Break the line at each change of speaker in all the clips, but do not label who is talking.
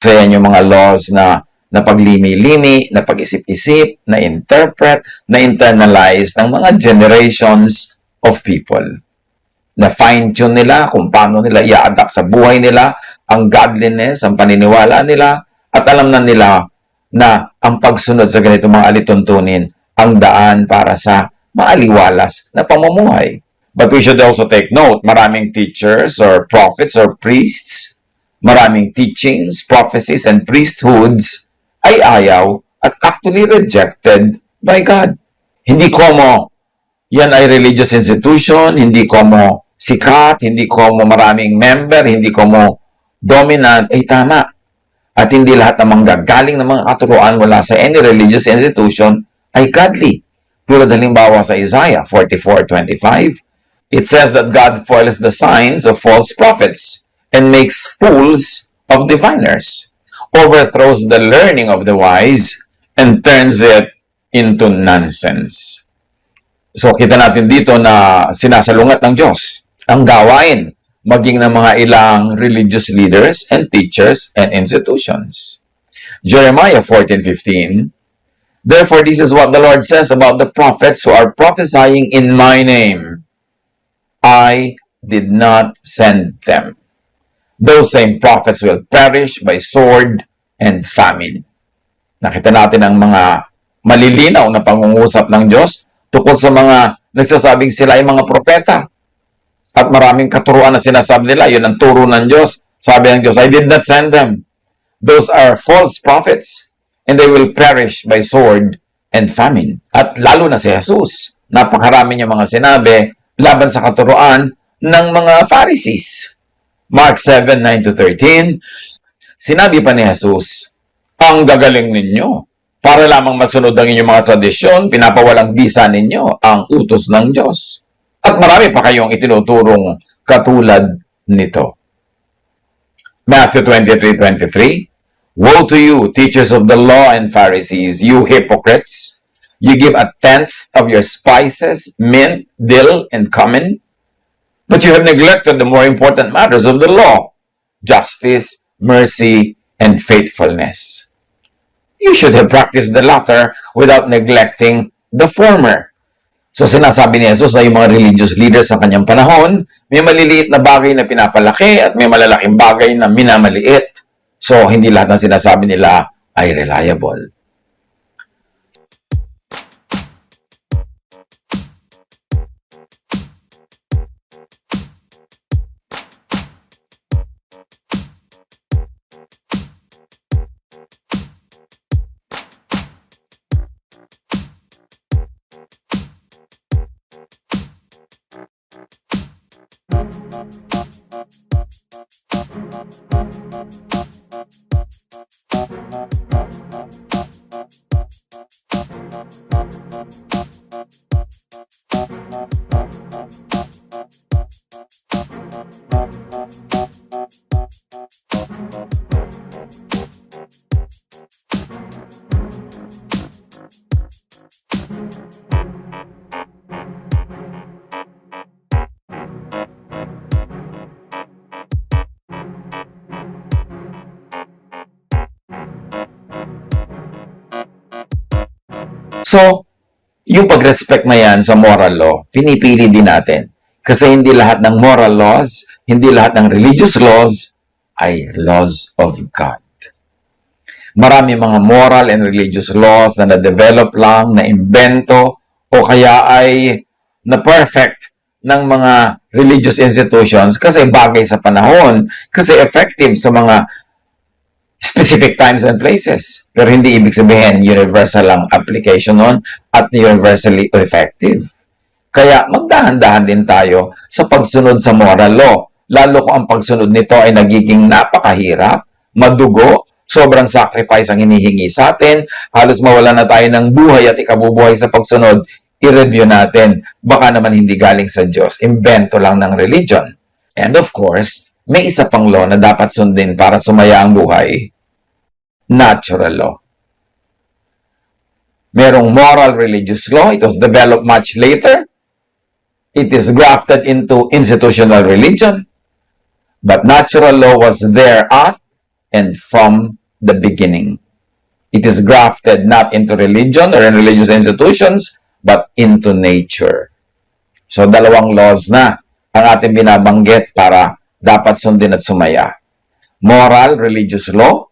Kasi yan yung mga laws na napaglimi-limi, napag-isip-isip, na-interpret, na-internalize ng mga generations of people. Na fine-tune nila kung paano nila i-adapt sa buhay nila ang godliness, ang paniniwala nila, at alam na nila na ang pagsunod sa ganitong mga alituntunin ang daan para sa maaliwalas na pamumuhay. But we should also take note, maraming teachers or prophets or priests, maraming teachings, prophecies, and priesthoods ay ayaw at actually rejected by God. Hindi como yan ay religious institution, hindi como sikat, hindi como maraming member, hindi como dominant, ay tama. At hindi lahat ng manggagaling ng mga katuruan mula sa any religious institution ay godly. Tulad halimbawa sa Isaiah 44:25, it says that God foils the signs of false prophets and makes fools of diviners, overthrows the learning of the wise, and turns it into nonsense. So kita natin dito na sinasalungat ng Diyos ang gawain maging ng mga ilang religious leaders and teachers and institutions. Jeremiah 14:15, therefore this is what the Lord says about the prophets who are prophesying in my name. I did not send them. Those same prophets will perish by sword and famine. Nakita natin ang mga malilinaw na pangungusap ng Diyos tungkol sa mga nagsasabing sila ay mga propeta. At maraming katuruan na sinasabi nila, yun ang turo ng Diyos. Sabi ng Diyos, I did not send them. Those are false prophets, and they will perish by sword and famine. At lalo na si Jesus, napakarami niya mga sinabi laban sa katuruan ng mga Pharisees. Mark 7:9-13, sinabi pa ni Jesus, ang gagaling ninyo. Para lamang masunod ang inyong mga tradisyon, pinapawalang bisa ninyo ang utos ng Diyos. At marami pa kayong itinuturong katulad nito. Matthew 23:23, woe to you, teachers of the law and Pharisees, you hypocrites! You give a tenth of your spices, mint, dill, and cumin, but you have neglected the more important matters of the law, justice, mercy, and faithfulness. You should have practiced the latter without neglecting the former. So sinasabi ni Jesus na yung mga religious leaders sa kanyang panahon, may maliliit na bagay na pinapalaki at may malalaking bagay na minamaliit. So hindi lahat ng sinasabi nila ay reliable. So, yung pag-respect na yan sa moral law, pinipili din natin. Kasi hindi lahat ng moral laws, hindi lahat ng religious laws ay laws of God. Marami mga moral and religious laws na na-develop lang, na-imbento, o kaya ay na-perfect ng mga religious institutions kasi bagay sa panahon, kasi effective sa mga specific times and places. Pero hindi ibig sabihin universal ang application nun at universally effective. Kaya magdahan-dahan din tayo sa pagsunod sa moral law. Lalo kung ang pagsunod nito ay nagiging napakahirap, madugo, sobrang sacrifice ang hinihingi sa atin, halos mawala na tayo ng buhay at ikabubuhay sa pagsunod, i-review natin. Baka naman hindi galing sa Diyos, imbento lang ng religion. And of course, may isa pang law na dapat sundin para sumaya ang buhay. Natural law. Merong moral religious law. It was developed much later. It is grafted into institutional religion. But natural law was there at and from the beginning. It is grafted not into religion or in religious institutions, but into nature. So, dalawang laws na ang ating binabanggit para dapat sundin at sumaya. Moral, religious law.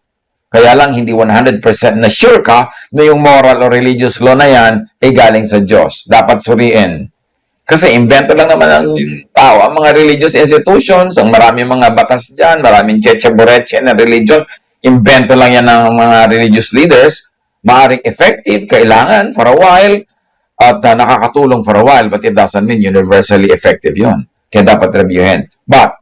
Kaya lang, hindi 100% na sure ka na yung moral o religious law na yan ay galing sa Diyos. Dapat suriin. Kasi invento lang naman ang tao, ang mga religious institutions, ang maraming mga batas dyan, maraming cheche-boreche na religion, invento lang yan ng mga religious leaders, maaring effective, kailangan for a while, at nakakatulong for a while, but it doesn't mean universally effective yun. Kaya dapat reviewin. But,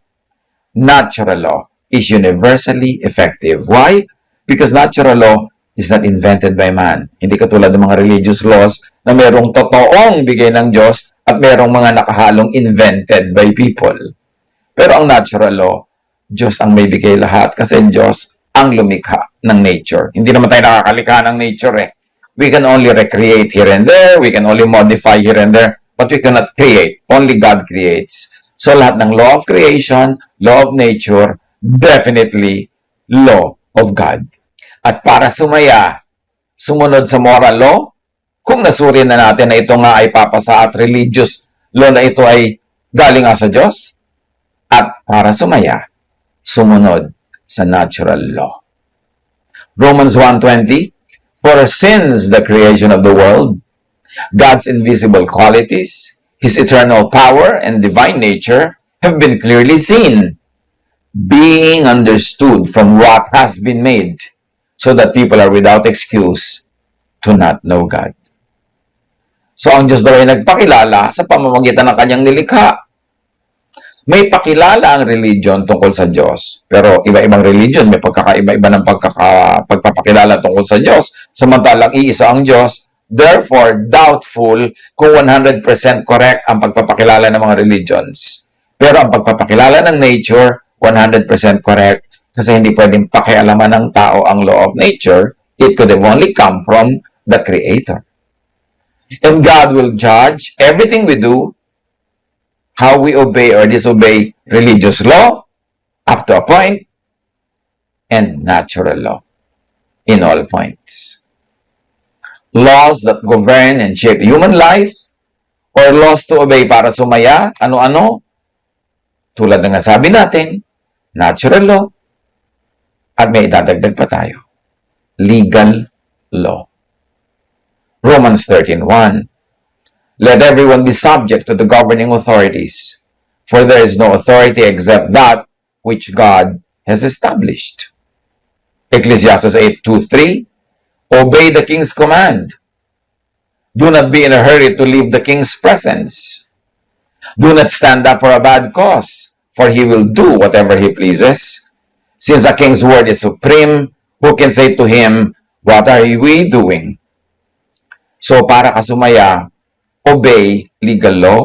natural law is universally effective. Why? Because natural law is not invented by man. Hindi katulad ng mga religious laws na merong totoong bigay ng Diyos at merong mga nakahalong invented by people. Pero ang natural law, Diyos ang may bigay lahat kasi Diyos ang lumikha ng nature. Hindi naman tayo nakakalikha ng nature eh. We can only recreate here and there, we can only modify here and there, but we cannot create. Only God creates. So lahat ng law of creation, law of nature, definitely law of God. At para sumaya, sumunod sa moral law, kung nasuri na natin na ito nga ay papasa at religious law na ito ay galing nga sa Diyos, at para sumaya, sumunod sa natural law. Romans 1:20, for since the creation of the world, God's invisible qualities, His eternal power and divine nature have been clearly seen, being understood from what has been made, so that people are without excuse to not know God. So, ang Diyos daw ay nagpakilala sa pamamagitan ng kanyang nilikha. May pakilala ang religion tungkol sa Diyos. Pero iba-ibang religion, may pagkakaiba-iba ng pagpapakilala tungkol sa Diyos. Samantalang iisa ang Diyos. Therefore, doubtful kung 100% correct ang pagpapakilala ng mga religions. Pero ang pagpapakilala ng nature, 100% correct. Kasi hindi pwedeng pakialaman ng tao ang law of nature. It could have only come from the Creator. And God will judge everything we do, how we obey or disobey religious law, up to a point, and natural law, in all points. Laws that govern and shape human life, or laws to obey para sumaya, ano-ano, tulad ng sabi natin, natural law, at may idadagdag pa tayo, legal law. Romans 13:1. Let everyone be subject to the governing authorities, for there is no authority except that which God has established. Ecclesiastes 8:2-3. Obey the king's command. Do not be in a hurry to leave the king's presence. Do not stand up for a bad cause, for he will do whatever he pleases. Since a king's word is supreme, who can say to him, what are we doing? So, para kasumaya, obey legal law,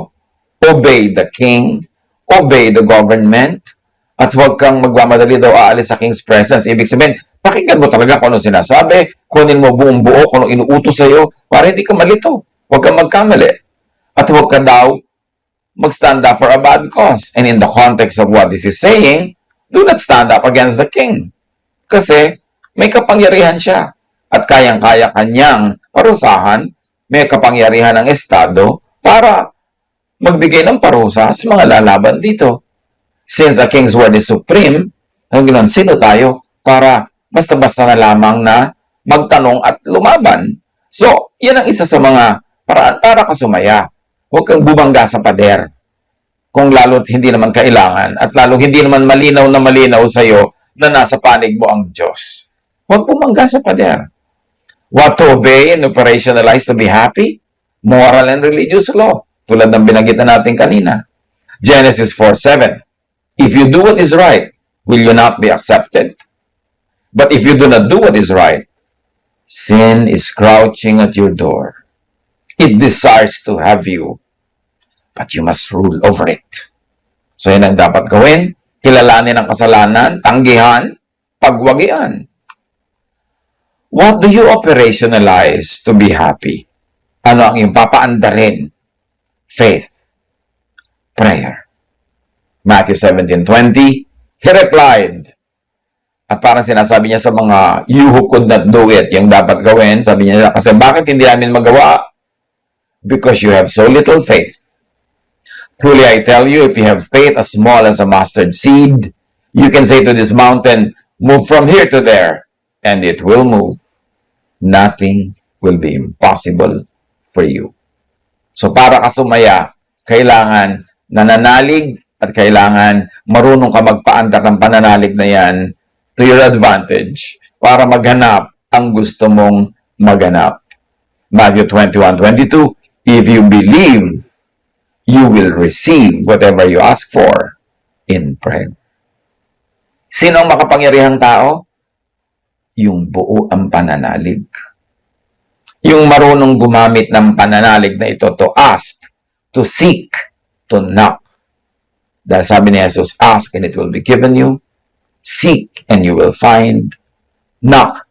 obey the king, obey the government, at huwag kang magmamadali daw aalis sa king's presence. Ibig sabihin, pakinggan mo talaga kung ano sinasabi, kunin mo buong buo kung ano inuutos sa'yo, para hindi ka malito. Huwag kang magkamali. At huwag ka daw mag-stand up for a bad cause. And in the context of what this is saying, do not stand up against the king. Kasi may kapangyarihan siya. At kayang-kaya kanyang parusahan, may kapangyarihan ng Estado para magbigay ng parusa sa mga lalaban dito. Since a king's word is supreme, ang ganoon, sino tayo para basta-basta na lamang na magtanong at lumaban? So, yan ang isa sa mga paraan para kasumaya. Huwag kang bumangga sa pader kung lalo't hindi naman kailangan at lalong hindi naman malinaw na malinaw sa'yo na nasa panig mo ang Diyos. Huwag bumangga sa pader. What to obey and operationalize to be happy? Moral and religious law. Tulad ng binagitan natin kanina. Genesis 4:7. If you do what is right, will you not be accepted? But if you do not do what is right, sin is crouching at your door. It desires to have you, but you must rule over it. So yan ang dapat gawin. Kilalanin ang kasalanan, tanggihan, pagwagian. What do you operationalize to be happy? Ano ang iyong papaandarin? Faith. Prayer. Matthew 17:20. He replied, At parang sinasabi niya sa mga you who could not do it, yung dapat gawin, sabi niya, kasi bakit hindi namin magawa? Because you have so little faith. Truly I tell you, if you have faith as small as a mustard seed, you can say to this mountain, move from here to there, and it will move. Nothing will be impossible for you. So para ka sumaya, kailangan nananalig at kailangan marunong ka magpaandar ng pananalig na yan to your advantage para maghanap ang gusto mong maghanap. Matthew 21:22, if you believe, you will receive whatever you ask for in prayer. Sino ang makapangyarihang tao? Yung buo ang pananalig. Yung marunong gumamit ng pananalig na ito to ask, to seek, to knock. Dahil sabi ni Jesus, ask and it will be given you. Seek and you will find. Knock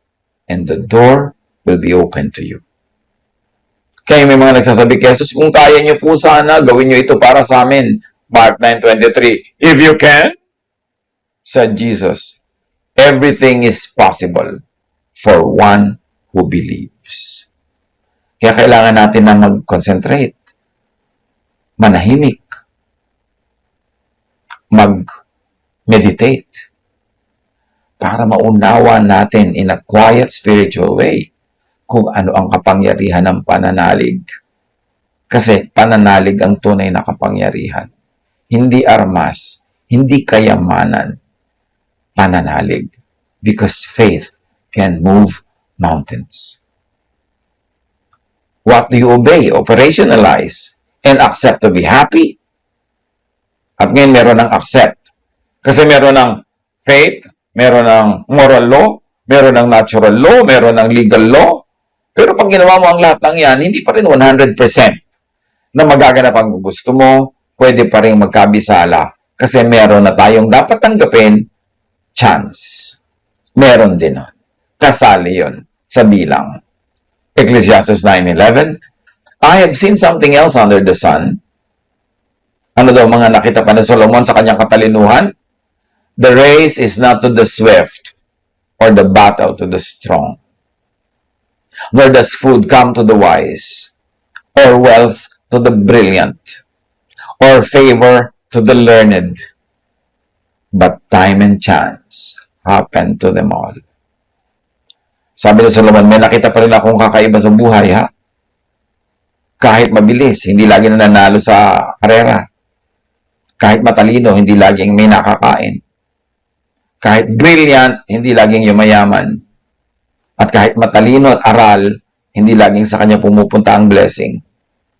and the door will be open to you. Kaya may mga nagsasabi, Jesus, kung kaya niyo po sana, gawin niyo ito para sa amin. Mark 9:23, if you can, said Jesus, everything is possible for one who believes. Kaya kailangan natin na mag-concentrate, manahimik, mag-meditate, para maunawa natin in a quiet spiritual way kung ano ang kapangyarihan ng pananalig. Kasi pananalig ang tunay na kapangyarihan. Hindi armas, hindi kayamanan, pananalig. Because faith can move mountains. What do you obey? Operationalize and accept to be happy. At ngayon meron ng accept. Kasi meron ng faith, meron ng moral law, meron ng natural law, meron ng legal law. Pero pag ginawa mo ang lahat ng yan, hindi pa rin 100% na magaganap ang gusto mo, pwede pa rin magkabisala. Kasi meron na tayong dapat tanggapin, chance. Meron din nun. Kasali yun sa bilang. Ecclesiastes 9:11, I have seen something else under the sun. Ano daw mga nakita pa ni Solomon sa kanyang katalinuhan? The race is not to the swift or the battle to the strong. Nor does food come to the wise, or wealth to the brilliant, or favor to the learned. But time and chance happen to them all. Sabi ni Solomon, may nakita pa rin akong kakaiba sa buhay, ha? Kahit mabilis, hindi lagi nananalo sa karera. Kahit matalino, hindi laging may nakakain. Kahit brilliant, hindi laging yumayaman. At kahit matalino at aral, hindi laging sa kanya pumupunta ang blessing.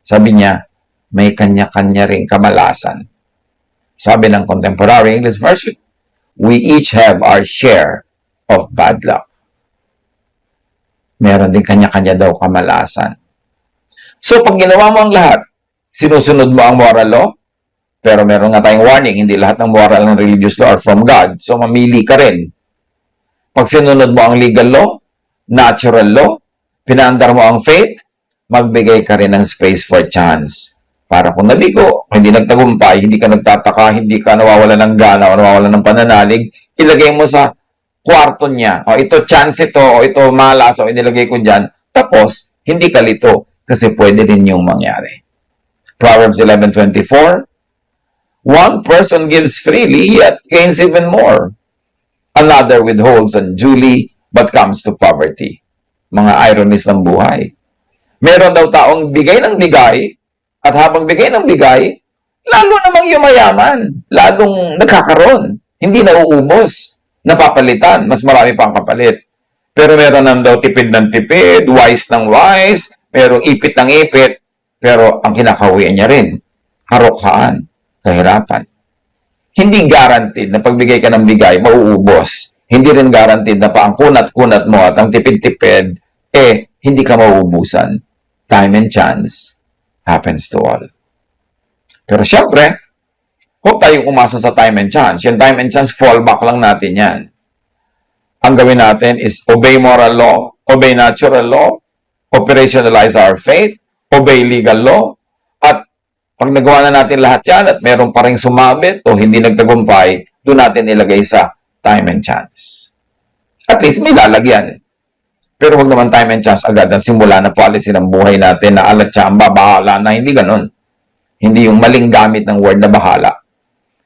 Sabi niya, may kanya-kanya ring kamalasan. Sabi ng contemporary English version, we each have our share of bad luck. Meron din kanya-kanya daw kamalasan. So, pag ginawa mo ang lahat, sinusunod mo ang moral law, pero meron nga tayong warning, hindi lahat ng moral ng religious law are from God. So, mamili ka rin. Pag sinunod mo ang legal law, natural law, pinaandar mo ang faith, magbigay ka rin ng space for chance. Para kung nabigo, hindi nagtagumpay, hindi ka nagtataka, hindi ka nawawala ng gana o nawawala ng pananalig, ilagay mo sa kwarto niya. O ito chance ito, o ito malas, o inilagay ko dyan. Tapos, hindi ka lito kasi pwede rin yung mangyari. Proverbs 11:24, one person gives freely, yet gains even more. Another withholds unduly, but comes to poverty. Mga ironies ng buhay. Meron daw taong bigay ng bigay, at habang bigay ng bigay, lalo namang yumayaman, lalong nagkakaroon, hindi nauubos, napapalitan, mas marami pang kapalit. Pero meron nam daw tipid ng tipid, wise ng wise, merong ipit ng ipit, pero ang kinakawian niya rin, harokhaan, kahirapan. Hindi guaranteed na pagbigay ka ng bigay, mauubos. Hindi rin guaranteed na pa ang kunat-kunat mo at ang tipid-tipid, hindi ka mauubusan. Time and chance happens to all. Pero syempre, huwag tayong umasa sa time and chance. Yung time and chance, fallback lang natin yan. Ang gawin natin is obey moral law, obey natural law, operationalize our faith, obey legal law, at pag nagawa na natin lahat yan at meron pa rin sumabit o hindi nagtagumpay, doon natin ilagay sa time and chance. At least may lalagyan. Pero huwag naman time and chance agad ang simula na policy ng buhay natin na alatsamba, bahala na. Hindi ganun. Hindi yung maling gamit ng word na bahala.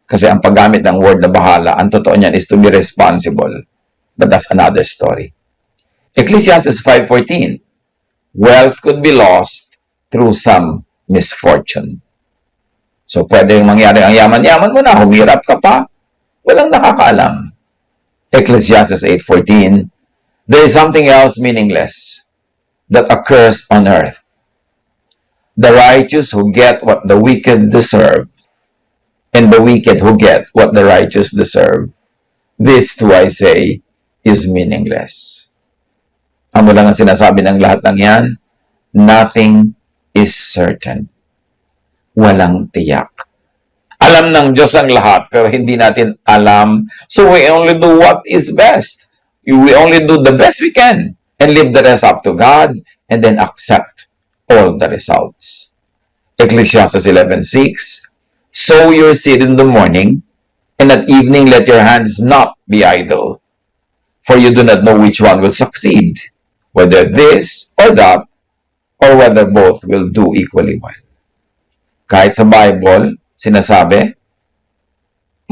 Kasi ang paggamit ng word na bahala, ang totoo niyan is to be responsible. But that's another story. Ecclesiastes 5:14. Wealth could be lost through some misfortune. So, pwede mangyari ang yaman-yaman mo na, humirap ka pa, walang nakakaalam. Ecclesiastes 8:14. There is something else meaningless that occurs on earth. The righteous who get what the wicked deserve, and the wicked who get what the righteous deserve. This too, I say, is meaningless. Ano lang ang sinasabi ng lahat ng yan? Nothing is certain. Walang tiyak. Alam ng Diyos ang lahat, pero hindi natin alam. So we only do what is best. We only do the best we can and leave the rest up to God and then accept all the results. Ecclesiastes 11:6. Sow your seed in the morning, and at evening let your hands not be idle. For you do not know which one will succeed, whether this or that, or whether both will do equally well. Kahit sa Bible, sinasabi,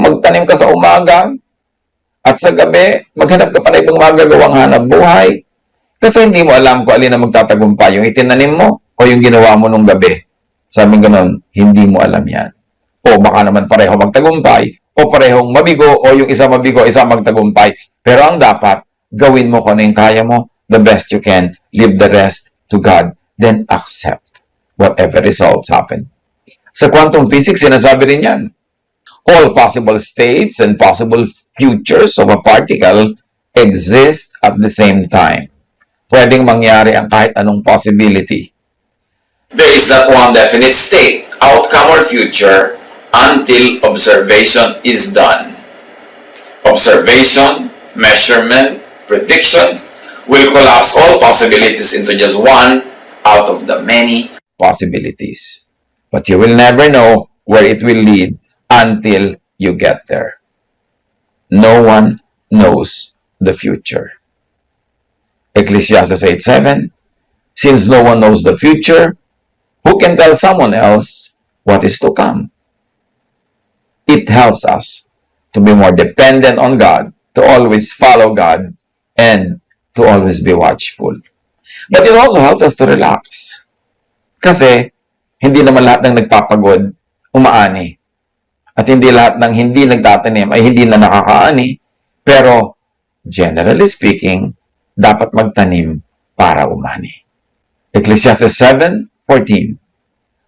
magtanim ka sa umaga, at sa gabi, maghanap ka pa na ibang magagawang hanap buhay. Kasi hindi mo alam kung alin na magtatagumpay, yung itinanim mo o yung ginawa mo nung gabi. Sabi ganon, hindi mo alam yan. O baka naman pareho magtagumpay, o parehong mabigo, o yung isa mabigo, isa magtagumpay. Pero ang dapat, gawin mo kung ano yung kaya mo, the best you can, leave the rest to God, then accept whatever results happen. Sa quantum physics, sinasabi rin yan. All possible states and possible futures of a particle exist at the same time. Pwedeng mangyari ang kahit anong possibility. There is not one definite state, outcome, or future until observation is done. Observation, measurement, prediction will collapse all possibilities into just one out of the many possibilities. But you will never know where it will lead until you get there. No one knows the future. Ecclesiastes 8:7. Since no one knows the future, who can tell someone else what is to come? It helps us to be more dependent on God, to always follow God, and to always be watchful. But it also helps us to relax. Kasi, hindi naman lahat ng nagpapagod, umaani. At hindi lahat ng hindi nagtatanim ay hindi na nakakaani. Pero, generally speaking, dapat magtanim para umani. Ecclesiastes 7:14.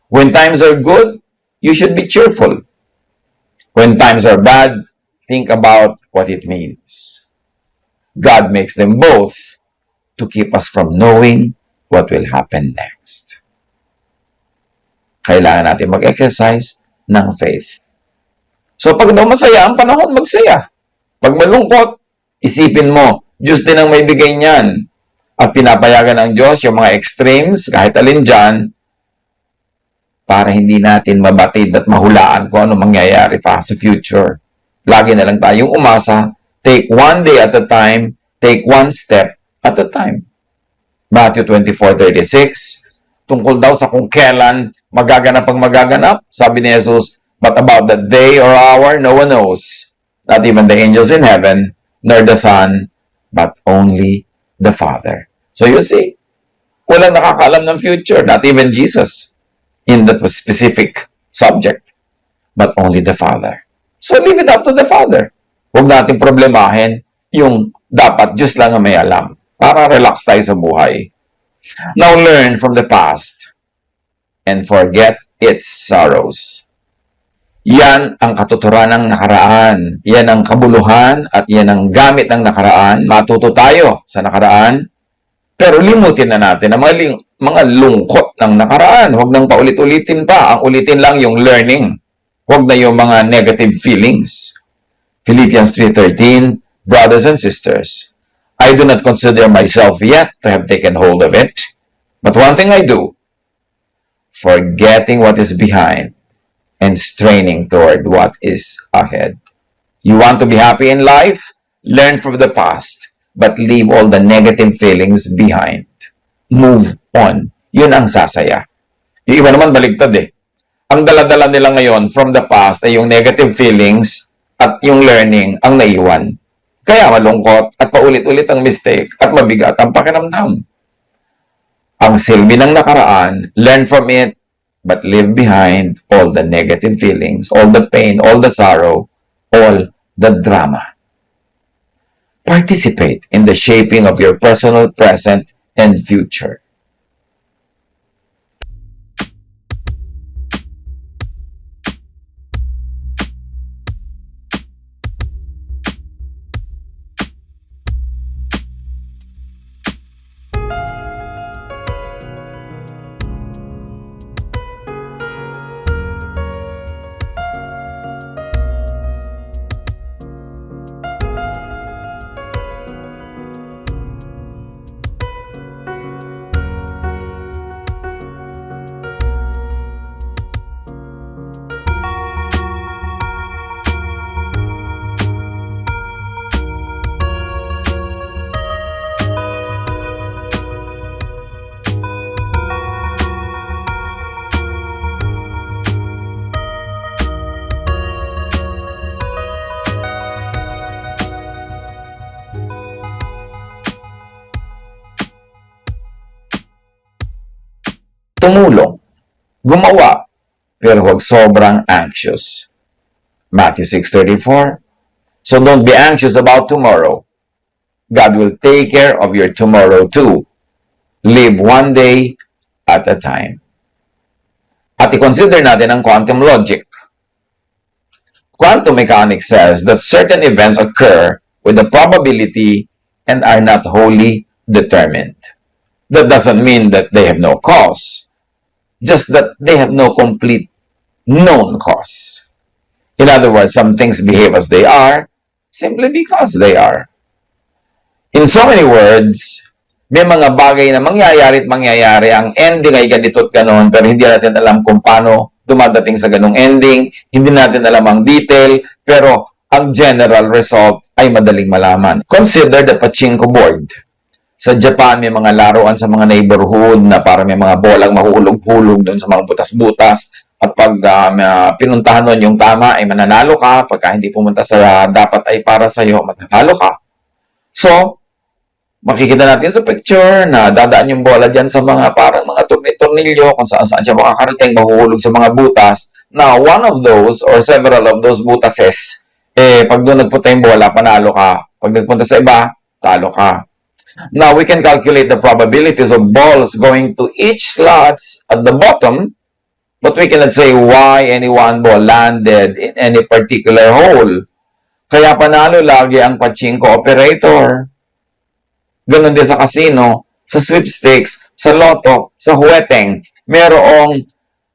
When times are good, you should be cheerful. When times are bad, think about what it means. God makes them both to keep us from knowing what will happen next. Kailangan natin mag-exercise ng faith. So, pag daw masaya ang panahon, magsaya. Pag malungkot, isipin mo, Diyos din ang may bigay niyan. At pinapayagan ng Diyos yung mga extremes, kahit alin dyan, para hindi natin mabatid at mahulaan kung ano mangyayari pa sa future. Lagi na lang tayong umasa, take one day at a time, take one step at a time. Matthew 24:36, tungkol daw sa kung kailan magaganap ang magaganap, sabi ni Jesus, but about the day or hour, no one knows, not even the angels in heaven, nor the Son, but only the Father. So you see, walang nakakaalam ng future, not even Jesus, in that specific subject, but only the Father. So leave it up to the Father. Huwag natin problemahin yung dapat Diyos lang ang may alam, para relax tayo sa buhay. Now learn from the past and forget its sorrows. Yan ang katuturan ng nakaraan. Yan ang kabuluhan at yan ang gamit ng nakaraan. Matuto tayo sa nakaraan. Pero limutin na natin ang mga lungkot ng nakaraan. Huwag nang paulit-ulitin pa. Ang ulitin lang yung learning. Huwag na yung mga negative feelings. Philippians 3:13, brothers and sisters, I do not consider myself yet to have taken hold of it. But one thing I do, forgetting what is behind and straining toward what is ahead. You want to be happy in life? Learn from the past. but leave all the negative feelings behind. Move on. Yun ang sasaya. Yung iba naman baligtad eh. Ang dala-dala nila ngayon from the past ay yung negative feelings at yung learning ang naiwan. Kaya malungkot at paulit-ulit ang mistake at mabigat ang pakiramdam. Ang silbi ng nakaraan, learn from it, but leave behind all the negative feelings, all the pain, all the sorrow, all the drama. Participate in the shaping of your personal present and future. Tumulong, gumawa, pero huwag sobrang anxious. Matthew 6:34. So don't be anxious about tomorrow. God will take care of your tomorrow too. Live one day at a time. At i-consider natin ang quantum logic. Quantum mechanics says that certain events occur with a probability and are not wholly determined. That doesn't mean that they have no cause. Just that they have no complete known cause. In other words, some things behave as they are simply because they are. In so many words, may mga bagay na mangyayari at mangyayari, ang ending ay ganito at ganon, pero hindi natin alam kung paano dumadating sa ganong ending, hindi natin alam ang detail, pero ang general result ay madaling malaman. Consider the pachinko board. Sa Japan, may mga laruan sa mga neighborhood na para may mga bolang mahulog-hulog doon sa mga butas-butas. At pag pinuntahan nun yung tama, ay mananalo ka. Pagka hindi pumunta sa dapat ay para sa'yo, mananalo ka. So, makikita natin sa picture na dadaan yung bola dyan sa mga parang mga tornilyo kung saan-saan siya makakarating, mahuhulog sa mga butas. Now, one of those or several of those butases, pag doon nagpunta yung bola, panalo ka. Pag nagpunta sa iba, talo ka. Now, we can calculate the probabilities of balls going to each slots at the bottom, but we cannot say why any one ball landed in any particular hole. Kaya panalo lagi ang pachinko operator. Ganon din sa casino, sa sweepstakes, sa lotto, sa huweteng. Merong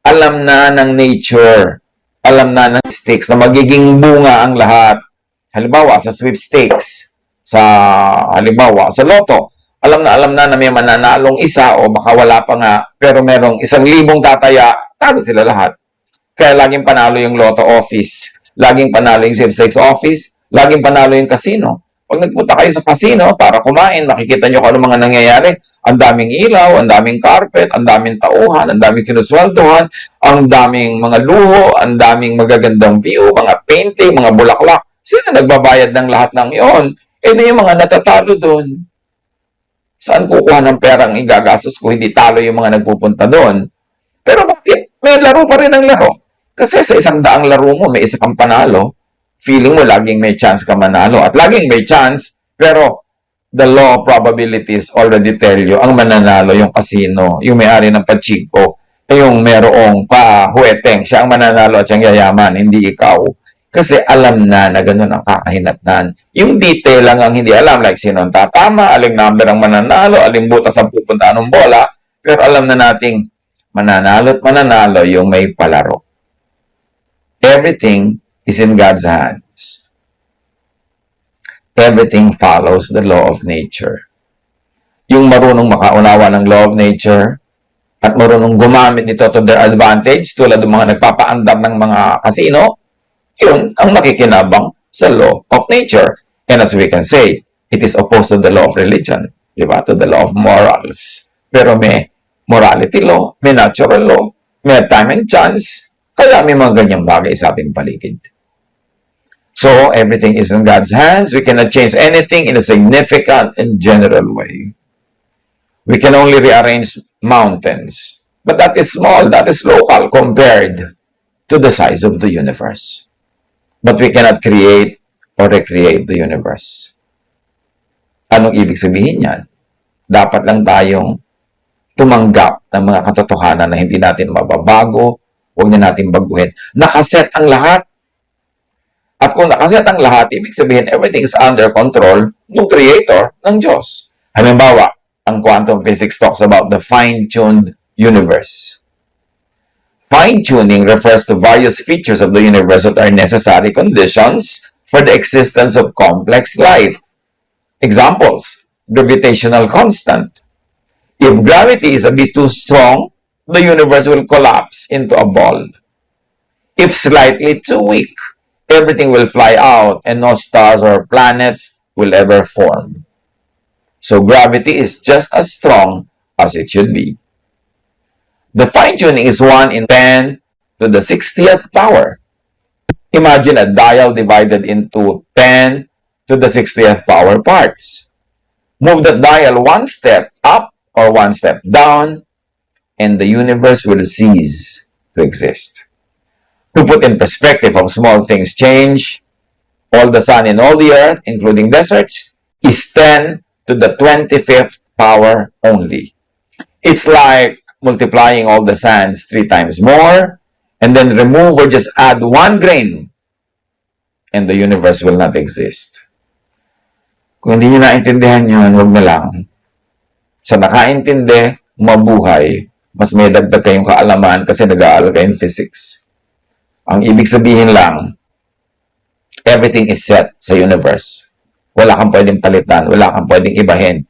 alam na ng nature, alam na ng stakes na magiging bunga ang lahat. Halimbawa, sa sweepstakes, halimbawa, sa loto, alam na may mananalong isa o baka wala pa nga, pero merong 1,000 tataya, talo sila lahat. Kaya laging panalo yung lotto office, laging panalo yung sweepstakes office, laging panalo yung casino. Pag nagpunta kayo sa casino para kumain, makikita nyo kung ano mga nangyayari. Ang daming ilaw, ang daming carpet, ang daming tauhan, ang daming kinusweldohan, ang daming mga luho, ang daming magagandang view, mga painting, mga bulaklak. Sino nagbabayad ng lahat ng yon? Yung mga natatalo doon. Saan kukuha ng perang igagastos kung hindi talo yung mga nagpupunta doon? Pero bakit? May laro pa rin ang laro. Kasi sa 100 laro mo, may isa kang panalo. Feeling mo laging may chance ka manalo. At laging may chance, pero the law of probabilities already tell you, ang mananalo yung casino, yung may-ari ng pachinko, yung merong huweteng, siya ang mananalo at siyang yayaman, hindi ikaw. Kasi alam na ganun ang kakahinatnan. Yung detail lang ang hindi alam, like sino ang tatama, aling number ang mananalo, aling butas ang pupunta ng bola, pero alam na nating mananalo at mananalo yung may palaro. Everything is in God's hands. Everything follows the law of nature. Yung marunong makaunawa ng law of nature at marunong gumamit nito to their advantage, tulad ng mga nagpapaandar ng mga casino, yun ang nakikinabang sa law of nature. And as we can say, It is opposed to the law of religion, di ba? To the law of morals. Pero may morality law, may natural law, may time and chance, kaya may mga ganyang bagay sa ating paligid. So, everything is in God's hands. We cannot change anything in a significant and general way. We can only rearrange mountains. But that is small, that is local compared to the size of the universe. But we cannot create or recreate the universe. Anong ibig sabihin yan? Dapat lang tayong tumanggap ng mga katotohanan na hindi natin mababago, huwag na natin baguhin. Nakaset ang lahat. At kung nakaset ang lahat, ibig sabihin everything is under control ng Creator, ng Diyos. Halimbawa, ang quantum physics talks about the fine-tuned universe. Fine-tuning refers to various features of the universe that are necessary conditions for the existence of complex life. Examples, gravitational constant. If gravity is a bit too strong, the universe will collapse into a ball. If slightly too weak, everything will fly out and no stars or planets will ever form. So gravity is just as strong as it should be. The fine-tuning is 1 in 10 to the 60th power. Imagine a dial divided into 10 to the 60th power parts. Move the dial one step up or one step down, and the universe will cease to exist. To put in perspective how small things change, all the sun and all the earth, including deserts, is 10 to the 25th power only. It's like multiplying all the sands 3 times more, and then remove or just add 1 grain, and the universe will not exist. Kung hindi nyo naintindihan yun, huwag na lang. Sa nakaintindi, mabuhay, mas may dagdag kayong kaalaman kasi nag-aaral kayong physics. Ang ibig sabihin lang, everything is set sa universe. Wala kang pwedeng palitan, wala kang pwedeng ibahin.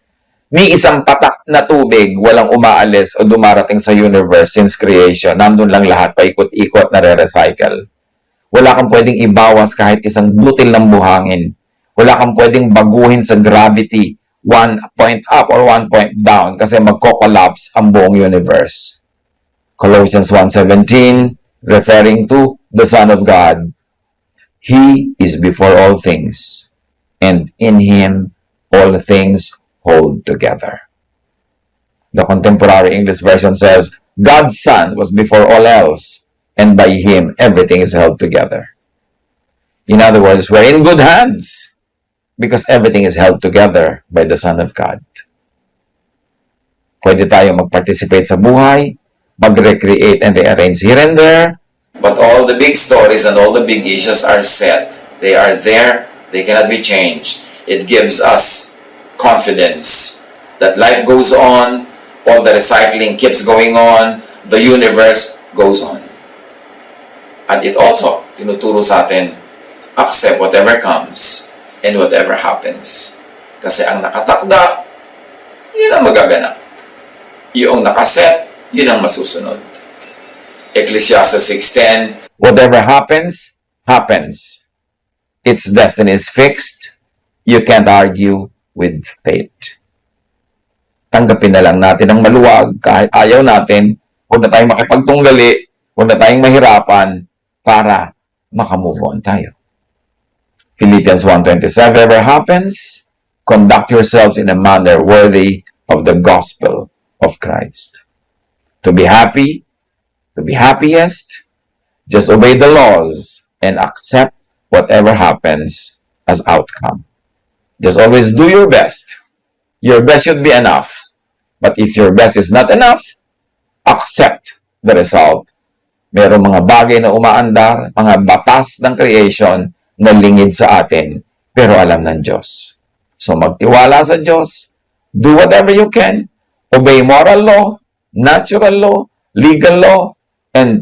Ni isang patak na tubig, walang umaalis o dumarating sa universe since creation. Nandun lang lahat, paikot-ikot na re-recycle. Wala kang pwedeng ibawas kahit isang butil ng buhangin. Wala kang pwedeng baguhin sa gravity, 1 point up or 1 point down kasi magko-collapse ang buong universe. Colossians 1:17, referring to the Son of God. He is before all things, and in Him all things hold together. The contemporary English version says, God's Son was before all else, and by Him everything is held together. In other words, we're in good hands because everything is held together by the Son of God. Pwede tayo mag-participate sa buhay, mag-recreate and rearrange here and there, but all the big stories and all the big issues are set. They are there. They cannot be changed. It gives us confidence that life goes on, all the recycling keeps going on, the universe goes on. And it also, tinuturo sa atin, accept whatever comes and whatever happens. Kasi ang nakatakda, yun ang magaganap. Yung nakaset, yun ang masusunod. Ecclesiastes 6:10, whatever happens, happens. Its destiny is fixed. You can't argue with fate. Tanggapin na lang natin ang maluwag kahit ayaw natin. Huwag na tayong makipagtunggali. Huwag na tayong mahirapan para makamove on tayo. Philippians 1:27, whatever happens, conduct yourselves in a manner worthy of the gospel of Christ. To be happy, to be happiest, just obey the laws and accept whatever happens as outcome. Just always do your best. Your best should be enough. But if your best is not enough, accept the result. Merong mga bagay na umaandar, mga batas ng creation na lingid sa atin, pero alam ng Diyos. So magtiwala sa Diyos, do whatever you can, obey moral law, natural law, legal law, and